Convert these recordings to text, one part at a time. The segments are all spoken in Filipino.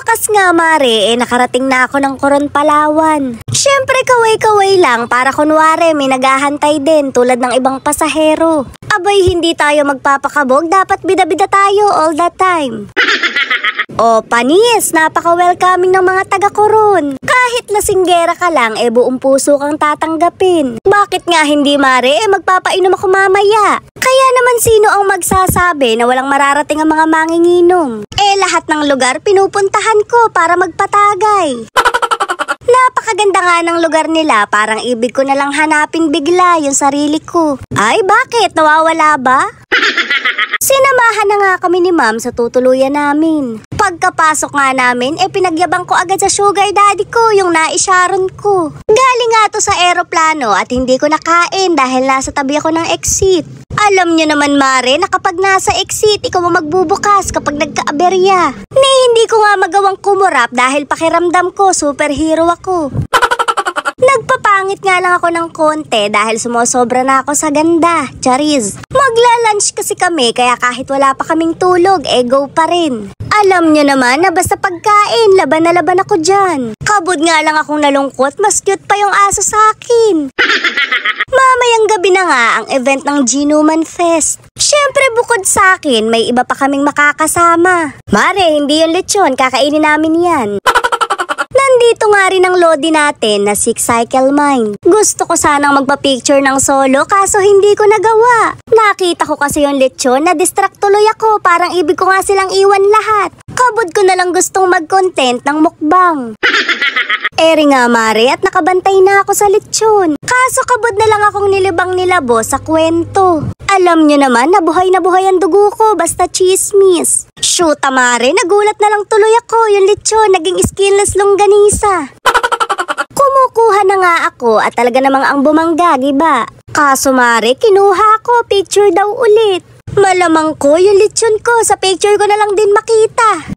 wakas nga mare, nakarating na ako ng Coron, Palawan. Syempre kaway-kaway lang para kunwari may naghahantay din tulad ng ibang pasahero. Abay hindi tayo magpapakabog, dapat bida-bida tayo all the time. O panis, napaka-welcoming ng mga taga-Coron. Kahit lasinggera ka lang, buong puso kang tatanggapin. Bakit nga hindi mare, magpapainom ako mamaya. Kaya naman sino ang magsasabi na walang mararating ang mga manginginom? Lahat ng lugar pinupuntahan ko para magpatagay. Napakaganda nga ng lugar nila, parang ibig ko na lang hanapin bigla yung sarili ko. Ay bakit? Nawawala ba? Sinamahan na nga kami ni ma'am sa tutuluyan namin. Pagkapasok nga namin, pinagyabang ko agad sa sugar daddy ko, yung naisyaron ko. Galing nga to sa eroplano at hindi ko nakain dahil nasa tabi ako ng exit. Alam nyo naman mare na kapag nasa exit, ikaw mo magbubukas kapag nagka-aberya. Hindi ko nga magawang kumurap dahil pakiramdam ko superhero ako. Nagpapangit nga lang ako ng konti dahil sumosobra na ako sa ganda. Chariz. Magla-lunch kasi kami kaya kahit wala pa kaming tulog, go pa rin. Alam nyo naman na basta pagkain, laban na laban ako dyan. Kabod nga lang akong nalungkot, mas cute pa yung aso sa akin. Mamayang gabi na nga ang event ng Ginuman Fest. Syempre bukod sa akin, may iba pa kaming makakasama. Mare, hindi yung lechon, kakainin namin yan. Nandito nga rin ang lodi natin na Six Cycle Mind. Gusto ko sanang magpa-picture ng solo kaso hindi ko nagawa. Nakita ko kasi yung lechon na distract tuloy ako, parang ibig ko nga silang iwan lahat. Kabod ko na lang gustong mag-content ng mukbang. Eri nga mare at nakabantay na ako sa lechon. Kaso kabod na lang akong nilibang nilabo sa kwento. Alam nyo naman na buhay ang dugo ko basta chismis. Shoot mare, nagulat na lang tuloy ako, yung lechon naging skinless longganisa. Kumukuha na nga ako at talaga namang ang bumangga, diba? Kaso mare, kinuha ko, picture daw ulit. Malamang ko yung lechon ko, sa picture ko na lang din makita.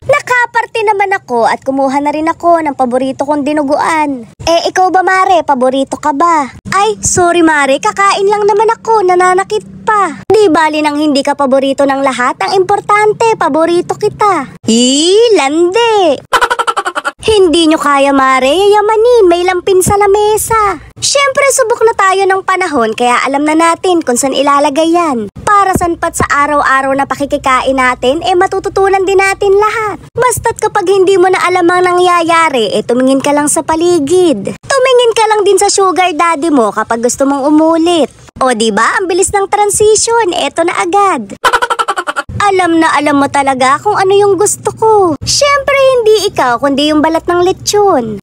Nakaparte naman ako at kumuha na rin ako ng paborito kong dinuguan. Ikaw ba mare, paborito ka ba? Ay, sorry mare, kakain lang naman ako, nananakit pa. Di bali nang hindi ka paborito ng lahat, ang importante, paborito kita. Lande! Hindi nyo kaya mare, yayamanin, may lampin sa lamesa. Syempre subok na tayo ng panahon kaya alam na natin kung saan ilalagay yan. Para sanpat sa araw-araw na pakikikain natin, matututunan din natin lahat. Basta't kapag hindi mo na alam ang nangyayari, tumingin ka lang sa paligid. Tumingin ka lang din sa sugar daddy mo kapag gusto mong umulit. O diba, ang bilis ng transition, eto na agad. Alam na alam mo talaga kung ano yung gusto ko. Syempre hindi ikaw kundi yung balat ng lechon.